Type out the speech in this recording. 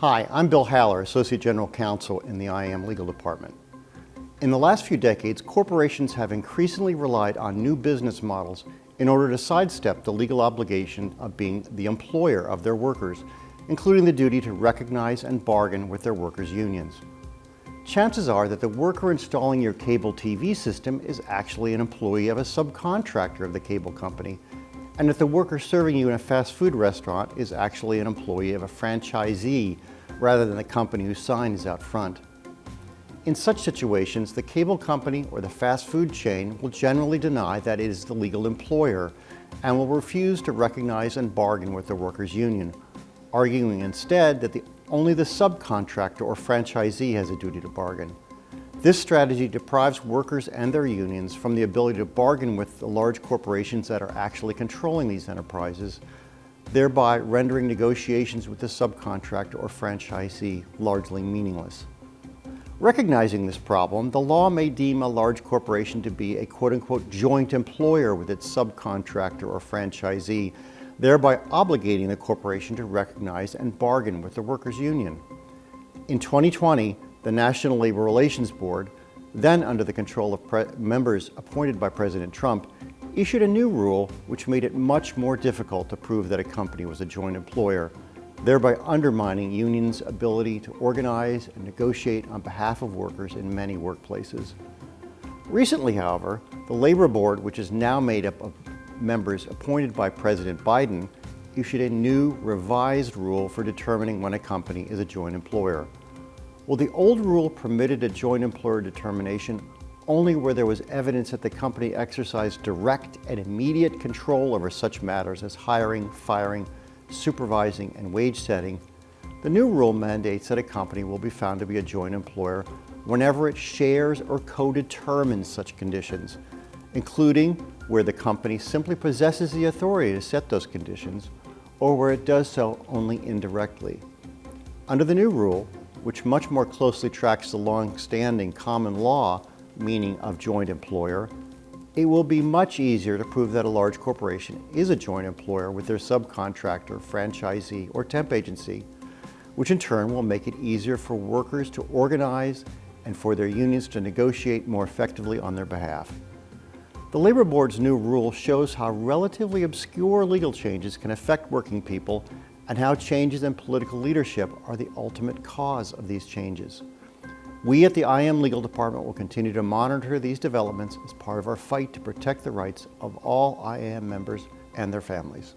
Hi, I'm Bill Haller, Associate General Counsel in the IAM Legal Department. In the last few decades, corporations have increasingly relied on new business models in order to sidestep the legal obligation of being the employer of their workers, including the duty to recognize and bargain with their workers' unions. Chances are that the worker installing your cable TV system is actually an employee of a subcontractor of the cable company, and that the worker serving you in a fast food restaurant is actually an employee of a franchisee rather than the company whose sign is out front. In such situations, the cable company or the fast food chain will generally deny that it is the legal employer and will refuse to recognize and bargain with the workers' union, arguing instead that only the subcontractor or franchisee has a duty to bargain. This strategy deprives workers and their unions from the ability to bargain with the large corporations that are actually controlling these enterprises, thereby rendering negotiations with the subcontractor or franchisee largely meaningless. Recognizing this problem, the law may deem a large corporation to be a quote-unquote joint employer with its subcontractor or franchisee, thereby obligating the corporation to recognize and bargain with the workers' union. In 2020, the National Labor Relations Board, then under the control of members appointed by President Trump, issued a new rule which made it much more difficult to prove that a company was a joint employer, thereby undermining unions' ability to organize and negotiate on behalf of workers in many workplaces. Recently, however, the Labor Board, which is now made up of members appointed by President Biden, issued a new revised rule for determining when a company is a joint employer. Well, the old rule permitted a joint employer determination only where there was evidence that the company exercised direct and immediate control over such matters as hiring, firing, supervising, and wage setting. The new rule mandates that a company will be found to be a joint employer whenever it shares or co-determines such conditions, including where the company simply possesses the authority to set those conditions or where it does so only indirectly. Under the new rule, which much more closely tracks the long-standing common law meaning of joint employer, it will be much easier to prove that a large corporation is a joint employer with their subcontractor, franchisee, or temp agency, which in turn will make it easier for workers to organize and for their unions to negotiate more effectively on their behalf. The Labor Board's new rule shows how relatively obscure legal changes can affect working people and how changes in political leadership are the ultimate cause of these changes. We at the IAM Legal Department will continue to monitor these developments as part of our fight to protect the rights of all IAM members and their families.